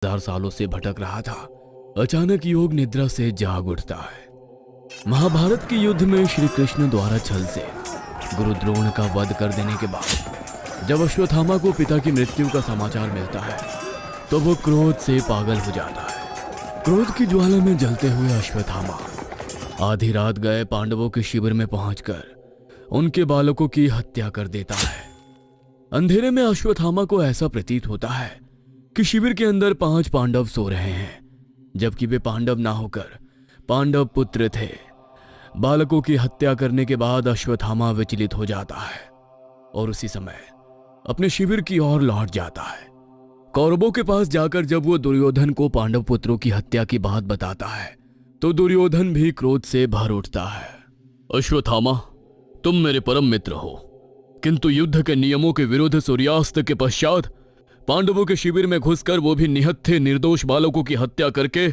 10,000 सालों से भटक रहा था, अचानक योग निद्रा से जाग उठता है। महाभारत के युद्ध में श्री कृष्ण द्वारा छल से गुरु द्रोण का वध कर देने के बाद जब अश्वत्थामा को पिता की मृत्यु का समाचार मिलता है तो वो क्रोध से पागल हो जाता है। क्रोध की ज्वाला में जलते हुए अश्वत्थामा आधी रात गए पांडवों के शिविर में पहुंचकर उनके बालकों की हत्या कर देता है। अंधेरे में अश्वत्थामा को ऐसा प्रतीत होता है कि शिविर के अंदर 5 पांडव सो रहे हैं, जबकि वे पांडव ना होकर पांडव पुत्र थे। बालकों की हत्या करने के बाद अश्वत्थामा विचलित हो जाता है और उसी समय अपने शिविर की ओर लौट जाता है। कौरवों के पास जाकर जब वो दुर्योधन को पांडव पुत्रों की हत्या की बात बताता है तो दुर्योधन भी क्रोध से भर उठता है। अश्वत्थामा, तुम मेरे परम मित्र हो, किंतु युद्ध के नियमों के विरुद्ध सूर्यास्त के पश्चात पांडवों के शिविर में घुसकर वो भी निहत्थे निर्दोष बालकों की हत्या करके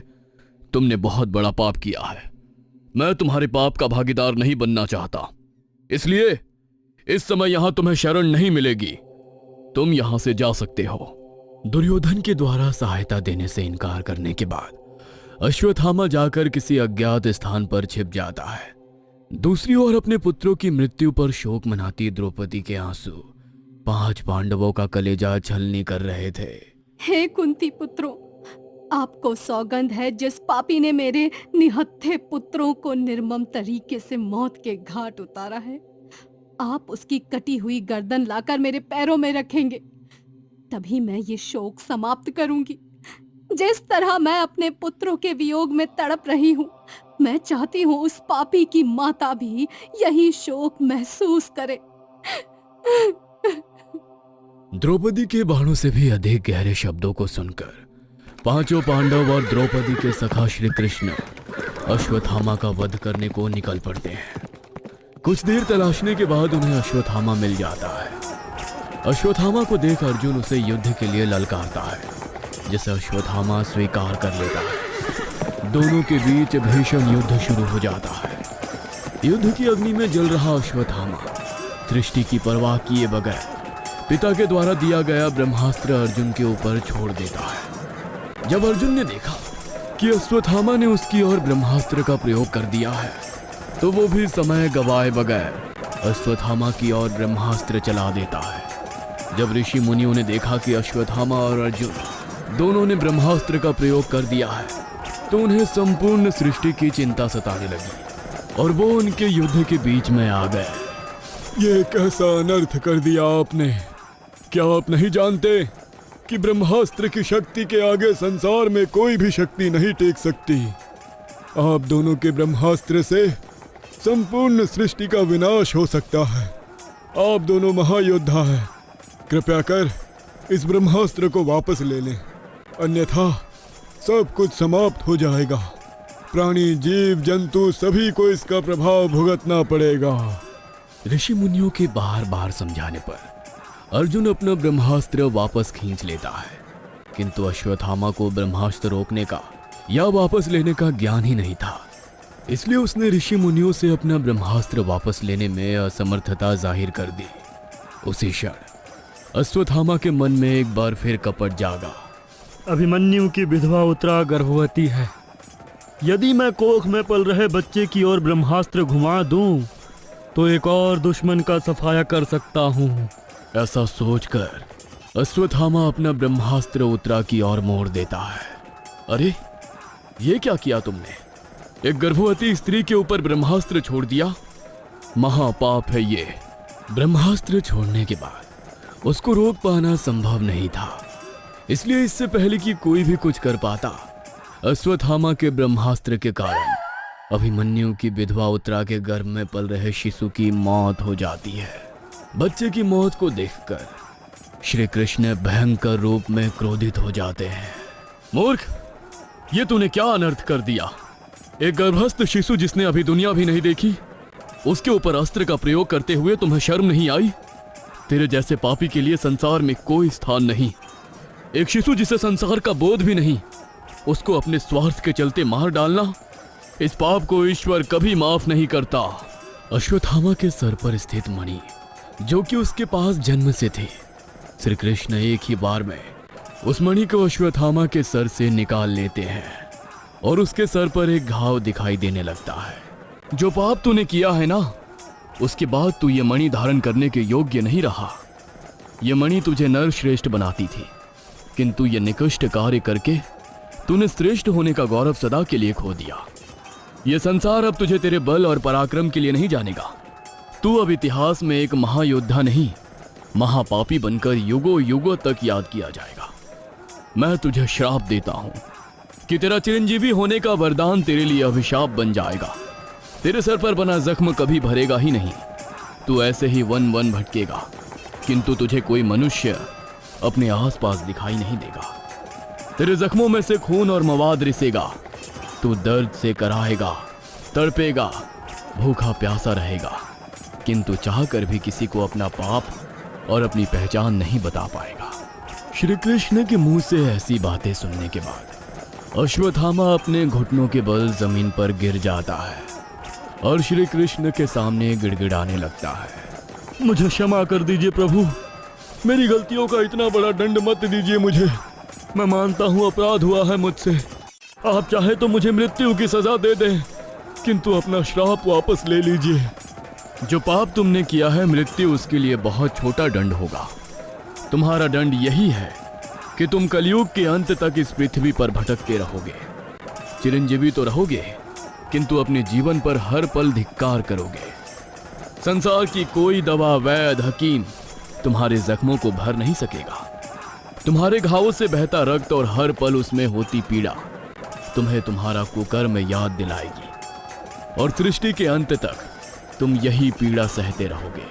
तुमने बहुत बड़ा पाप किया है। मैं तुम्हारे पाप का भागीदार नहीं बनना चाहता, इसलिए इस समय यहां तुम्हें शरण नहीं मिलेगी। तुम यहां से जा सकते हो। दुर्योधन के द्वारा सहायता देने से इनकार करने के बाद अश्वत्थामा जाकर किसी अज्ञात स्थान पर छिप जाता है। दूसरी ओर अपने पुत्रों की मृत्यु पर शोक मनाती द्रौपदी के आंसू 5 पांडवों का कलेजा छलनी कर रहे थे। हे कुंती पुत्रों, आपको सौगंध है, जिस पापी ने मेरे निहत्थे पुत्रों को निर्मम तरीके से मौत के घाट उतारा है, आप उसकी कटी हुई गर्दन लाकर मेरे पैरों में रखेंगे, तभी मैं ये शोक समाप्त करूंगी। जिस तरह मैं अपने पुत्रों के वियोग में तड़प रही हूँ, मैं चाहती हूँ उस पापी की माता भी यही शोक महसूस करे। द्रौपदी के बाणों से भी अधिक गहरे शब्दों को सुनकर 5 पांडव और द्रौपदी के सखा श्री कृष्ण अश्वत्थामा का वध करने को निकल पड़ते हैं। कुछ देर तलाशने के बाद उन्हें अश्वत्थामा मिल जाता है। अश्वत्थामा को देख अर्जुन उसे युद्ध के लिए ललकारता है, जिसे अश्वत्थामा स्वीकार कर लेता है। दोनों के बीच भीषण युद्ध शुरू हो जाता है। युद्ध की अग्नि में जल रहा अश्वत्थामा सृष्टि की परवाह किए बगैर पिता के द्वारा दिया गया ब्रह्मास्त्र अर्जुन के ऊपर छोड़ देता है। जब अर्जुन ने देखा कि अश्वत्थामा ने उसकी ओर ब्रह्मास्त्र का प्रयोग कर दिया है तो वो भी समय गवाए बगैर अश्वत्थामा की ओर ब्रह्मास्त्र चला देता है। जब ऋषि मुनियों ने देखा कि अश्वत्थामा और अर्जुन दोनों ने ब्रह्मास्त्र का प्रयोग कर दिया है तो उन्हें संपूर्ण सृष्टि की चिंता सताने लगी और वो उनके युद्ध के बीच में आ गए। ये कैसा अनर्थ कर दिया आपने? क्या आप नहीं जानते कि ब्रह्मास्त्र की शक्ति के आगे संसार में कोई भी शक्ति नहीं टेक सकती? आप दोनों के ब्रह्मास्त्र से संपूर्ण सृष्टि का विनाश हो सकता है। आप दोनों महायोद्धा हैं। कृपया कर इस ब्रह्मास्त्र को वापस ले लें, अन्यथा सब कुछ समाप्त हो जाएगा। प्राणी, जीव, जंतु सभी को इसका प्रभाव भुगतना पड़ेगा। ऋषि मुनियों के बार बार समझाने पर अर्जुन अपना ब्रह्मास्त्र वापस खींच लेता है, किंतु अश्वत्थामा को ब्रह्मास्त्र रोकने का या वापस लेने का ज्ञान ही नहीं था, इसलिए उसने ऋषि मुनियों से अपना ब्रह्मास्त्र वापस लेने में असमर्थता जाहिर कर दी। उसी क्षण अश्वत्थामा के मन में एक बार फिर कपट जागा। अभिमन्यु की विधवा उत्तरा गर्भवती है। यदि मैं कोख में पल रहे बच्चे की ओर ब्रह्मास्त्र घुमा दूं तो एक और दुश्मन का सफाया कर सकता हूं। ऐसा सोचकर अश्वत्थामा अपना ब्रह्मास्त्र उत्तरा की ओर मोड़ देता है। अरे, ये क्या किया तुमने? एक गर्भवती स्त्री के ऊपर ब्रह्मास्त्र छोड़ दिया। महापाप है ये। ब्रह्मास्त्र छोड़ने के बाद उसको रोक पाना संभव नहीं था, इसलिए इससे पहले कि कोई भी कुछ कर पाता, अश्वत्थामा के ब्रह्मास्त्र के कारण अभिमन्यु की विधवा उत्तरा के गर्भ में पल रहे शिशु की मौत हो जाती है। बच्चे की मौत को देखकर श्री कृष्ण भयंकर रूप में क्रोधित हो जाते हैं। मूर्ख, ये तूने क्या अनर्थ कर दिया? एक गर्भस्थ शिशु जिसने अभी दुनिया भी नहीं देखी, उसके ऊपर अस्त्र का प्रयोग करते हुए तुम्हें शर्म नहीं आई? तेरे जैसे पापी के लिए संसार में कोई स्थान नहीं। एक शिशु जिसे संसार का बोध भी नहीं, उसको अपने स्वार्थ के चलते मार डालना, इस पाप को ईश्वर कभी माफ नहीं करता। अश्वत्थामा के सर पर स्थित मणि, जो कि उसके पास जन्म से थी, श्री कृष्ण एक ही बार में उस मणि को अश्वत्थामा के सर से निकाल लेते हैं और उसके सर पर एक घाव दिखाई देने लगता है। जो पाप तूने किया है ना, उसके बाद तू ये मणि धारण करने के योग्य नहीं रहा। ये मणि तुझे नर श्रेष्ठ बनाती थी, किंतु ये निकृष्ट कार्य करके तूने श्रेष्ठ होने का गौरव सदा के लिए खो दिया। ये संसार अब तुझे तेरे बल और पराक्रम के लिए नहीं जानेगा। तू अब इतिहास में एक महायोद्धा नहीं, महापापी बनकर युगों युगों तक याद किया जाएगा। मैं तुझे श्राप देता हूं कि तेरा चिरंजीवी होने का वरदान तेरे लिए अभिशाप बन जाएगा। तेरे सर पर बना जख्म कभी भरेगा ही नहीं। तू ऐसे ही वन वन भटकेगा, किंतु तुझे कोई मनुष्य अपने आसपास दिखाई नहीं देगा। तेरे जख्मों में से खून और मवाद रिसेगा। तू दर्द से कराहेगा, तड़पेगा, भूखा प्यासा रहेगा, किंतु चाहकर भी किसी को अपना पाप और अपनी पहचान नहीं बता पाएगा। श्री कृष्ण के मुंह से ऐसी बातें सुनने के बाद अश्वत्थामा अपने घुटनों के बल जमीन पर गिर जाता है और श्री कृष्ण के सामने गिड़गिड़ाने लगता है। मुझे क्षमा कर दीजिए प्रभु, मेरी गलतियों का इतना बड़ा दंड मत दीजिए मुझे। मैं मानता हूँ अपराध हुआ है मुझसे। आप चाहे तो मुझे मृत्यु की सजा दे दें, किंतु अपना श्राप वापस ले लीजिए। जो पाप तुमने किया है, मृत्यु उसके लिए बहुत छोटा दंड होगा। तुम्हारा दंड यही है कि तुम कलयुग के अंत तक इस पृथ्वी पर भटकते रहोगे। चिरंजीवी तो रहोगे, किंतु अपने जीवन पर हर पल धिक्कार करोगे। संसार की कोई दवा, वैद, हकीम तुम्हारे जख्मों को भर नहीं सकेगा। तुम्हारे घावों से बहता रक्त और हर पल उसमें होती पीड़ा तुम्हें तुम्हारा कुकर्म याद दिलाएगी और सृष्टि के अंत तक तुम यही पीड़ा सहते रहोगे।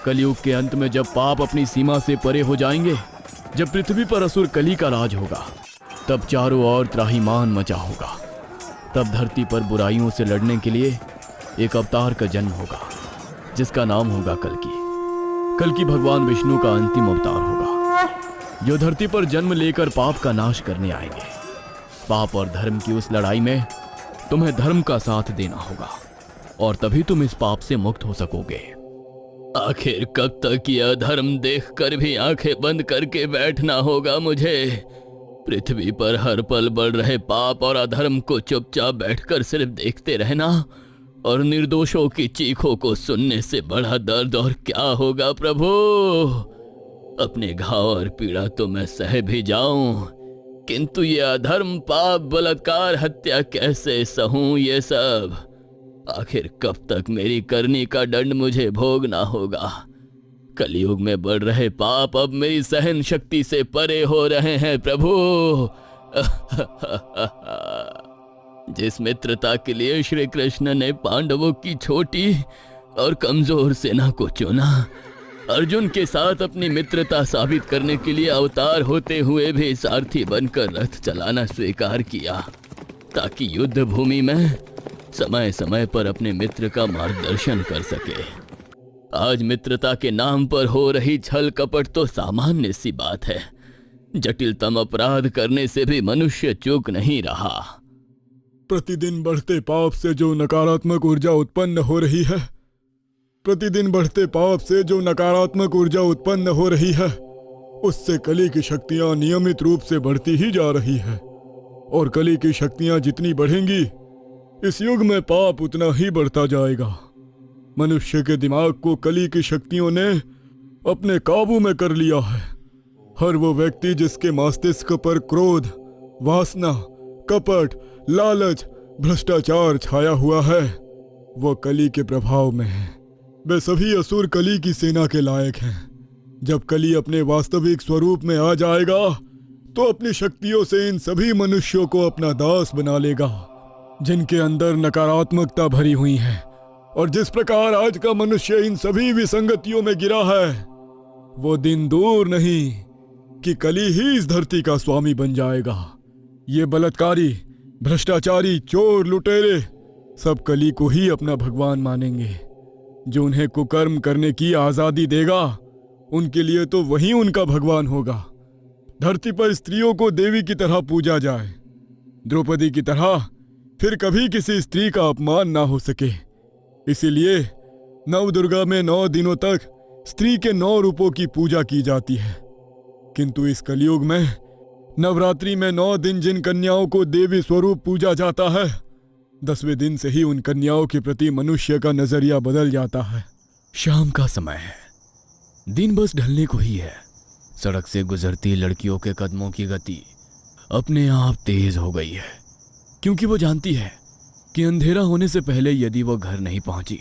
कलयुग के अंत में जब पाप अपनी सीमा से परे हो जाएंगे, जब पृथ्वी पर असुर कली का राज होगा, तब चारों ओर त्राहिमाम मचा होगा। तब धरती पर बुराइयों से लड़ने के लिए एक अवतार का जन्म होगा, जिसका नाम होगा कल्कि। कल्कि भगवान विष्णु का अंतिम अवतार होगा, जो धरती पर जन्म लेकर पाप का नाश करने आएंगे। पाप और धर्म की उस लड़ाई में तुम्हें धर्म का साथ देना होगा और तभी तुम इस पाप से मुक्त हो सकोगे। आखिर कब तक यह धर्म देखकर भी आंखें बंद करके बैठना होगा मुझे? पृथ्वी पर हर पल बढ़ रहे पाप और अधर्म को चुपचाप बैठकर सिर्फ देखते रहना और निर्दोषों की चीखों को सुनने से बड़ा दर्द और क्या होगा प्रभु? अपने घाव और पीड़ा तो मैं सह भी जाऊं, किंतु ये अधर्म, पाप, बलात्कार, हत्या कैसे सहूं ये सब? आखिर कब तक मेरी करनी का दंड मुझे भोगना होगा? कलयुग में बढ़ रहे पाप अब मेरी सहन शक्ति से परे हो रहे हैं प्रभु। जिस मित्रता के लिए श्री कृष्ण ने पांडवों की छोटी और कमजोर सेना को चुना, अर्जुन के साथ अपनी मित्रता साबित करने के लिए अवतार होते हुए भी सारथी बनकर रथ चलाना स्वीकार किया, ताकि युद्ध भूमि में समय समय पर अपने मित्र का मार्गदर्शन कर सके। आज मित्रता के नाम पर हो रही छल कपट तो सामान्य सी बात है। जटिलतम अपराध करने से भी मनुष्य चूक नहीं रहा। प्रतिदिन बढ़ते पाप से जो नकारात्मक ऊर्जा उत्पन्न हो रही है, प्रतिदिन बढ़ते पाप से जो नकारात्मक ऊर्जा उत्पन्न हो रही है, उससे कली की शक्तियां नियमित रूप से बढ़ती ही जा रही है। और कली की शक्तियां जितनी बढ़ेंगी, इस युग में पाप उतना ही बढ़ता जाएगा। मनुष्य के दिमाग को कली की शक्तियों ने अपने काबू में कर लिया है। हर वो व्यक्ति जिसके मस्तिष्क पर क्रोध, वासना, कपट, लालच, भ्रष्टाचार छाया हुआ है, वो कली के प्रभाव में है। वे सभी असुर कली की सेना के लायक हैं। जब कली अपने वास्तविक स्वरूप में आ जाएगा, तो अपनी शक्तियों से इन सभी मनुष्यों को अपना दास बना लेगा, जिनके अंदर नकारात्मकता भरी हुई है। और जिस प्रकार आज का मनुष्य इन सभी विसंगतियों में गिरा है, वो दिन दूर नहीं कि कली ही इस धरती का स्वामी बन जाएगा। ये बलात्कारी, भ्रष्टाचारी, चोर, लुटेरे सब कली को ही अपना भगवान मानेंगे। जो उन्हें कुकर्म करने की आजादी देगा, उनके लिए तो वही उनका भगवान होगा। धरती पर स्त्रियों को देवी की तरह पूजा जाए, द्रौपदी की तरह फिर कभी किसी स्त्री का अपमान ना हो सके। इसीलिए नवदुर्गा में 9 दिनों तक स्त्री के 9 रूपों की पूजा की जाती है। किंतु इस कलयुग में नवरात्रि में 9 दिन जिन कन्याओं को देवी स्वरूप पूजा जाता है, 10वें दिन से ही उन कन्याओं के प्रति मनुष्य का नजरिया बदल जाता है। शाम का समय है, दिन बस ढलने को ही है। सड़क से गुजरती लड़कियों के कदमों की गति अपने आप तेज हो गई है, क्योंकि वो जानती है कि अंधेरा होने से पहले यदि वो घर नहीं पहुंची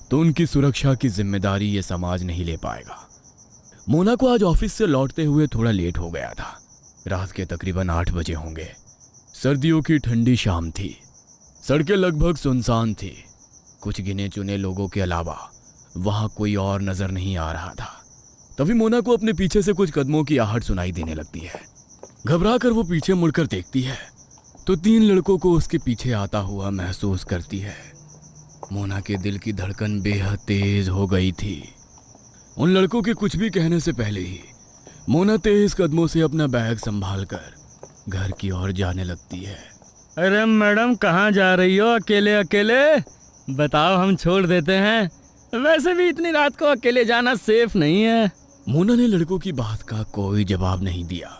तो उनकी सुरक्षा की जिम्मेदारी ये समाज नहीं ले पाएगा। मोना को आज ऑफिस से लौटते हुए थोड़ा लेट हो गया था। रात के तकरीबन 8 बजे होंगे। सर्दियों की ठंडी शाम थी। सड़कें लगभग सुनसान थी। कुछ गिने चुने लोगों के अलावा वहां कोई और नजर नहीं आ रहा था। तभी मोना को अपने पीछे से कुछ कदमों की आहट सुनाई देने लगती है। घबरा कर वो पीछे मुड़कर देखती है तो 3 लड़कों को उसके पीछे आता हुआ महसूस करती है। मोना के दिल की धड़कन बेहद तेज हो गई थी। उन लड़कों के कुछ भी कहने से पहले ही मोना तेज कदमों से अपना बैग संभाल कर घर की ओर जाने लगती है। अरे मैडम, कहाँ जा रही हो अकेले अकेले? बताओ, हम छोड़ देते हैं। वैसे भी इतनी रात को अकेले जाना सेफ नहीं है। मोना ने लड़कों की बात का कोई जवाब नहीं दिया।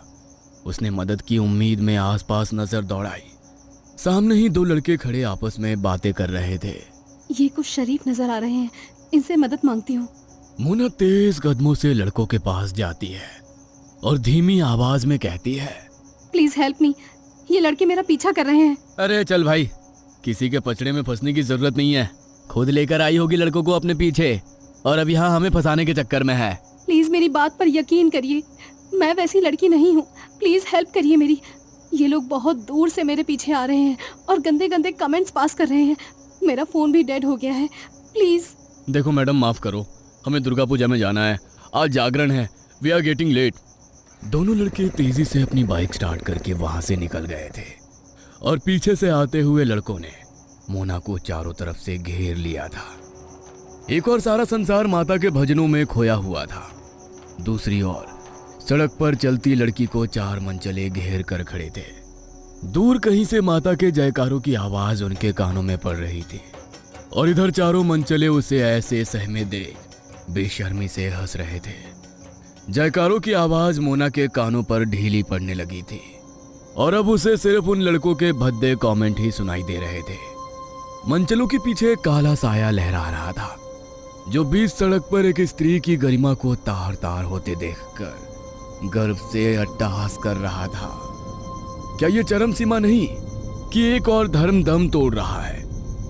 उसने मदद की उम्मीद में आसपास नजर दौड़ाई। सामने ही 2 लड़के खड़े आपस में बातें कर रहे थे। ये कुछ शरीफ नजर आ रहे हैं, इनसे मदद मांगती हूँ। मोना तेज कदमों से लड़कों के पास जाती है और धीमी आवाज में कहती है, प्लीज हेल्प मी, ये लड़के मेरा पीछा कर रहे हैं। अरे चल भाई, किसी के पचड़े में फंसने की जरूरत नहीं है। खुद लेकर आई होगी लड़कों को अपने पीछे और अब यहाँ हमें फंसाने के चक्कर में है। प्लीज मेरी बात पर यकीन करिए, मैं वैसी लड़की नहीं हूँ। प्लीज हेल्प करिए मेरी। ये लोग बहुत दूर से मेरे पीछे आ रहे हैं और गंदे गंदे कमेंट्स पास कर रहे हैं। मेरा फोन भी डेड हो गया है। प्लीज। देखो मैडम, माफ करो, हमें दुर्गा पूजा में जाना है। आज जागरण है, वी आर गेटिंग लेट। दोनों लड़के तेजी से अपनी बाइक स्टार्ट करके वहां से निकल गए थे और पीछे से आते हुए लड़कों ने मोना को चारों तरफ से घेर लिया था। एक और सारा संसार माता के भजनों में खोया हुआ था। दूसरी ओर सड़क पर चलती लड़की को 4 मनचले घेर कर खड़े थे। दूर कहीं से माता के जयकारों की आवाज उनके कानों में पड़ रही थी और इधर चारों मनचले उसे ऐसे सहमे देख बेशर्मी से हंस रहे थे। जयकारों की आवाज मोना के कानों पर ढीली पड़ने लगी थी और अब उसे सिर्फ उन लड़कों के भद्दे कमेंट ही सुनाई दे रहे थे। मनचलों के पीछे काला साया लहरा रहा था, जो बीच सड़क पर एक स्त्री की गरिमा को तार तार होते देखकर गर्व से अट्टहास कर रहा था। क्या ये चरम सीमा नहीं कि एक और धर्म दम तोड़ रहा है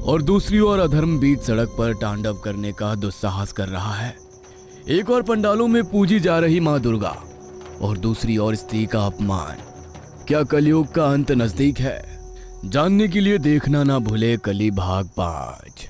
और दूसरी ओर अधर्म बीच सड़क पर तांडव करने का दुस्साहस कर रहा है। एक और पंडालों में पूजी जा रही माँ दुर्गा और दूसरी ओर स्त्री का अपमान। क्या कलयुग का अंत नजदीक है? जानने के लिए देखना ना भूले कली भाग 5।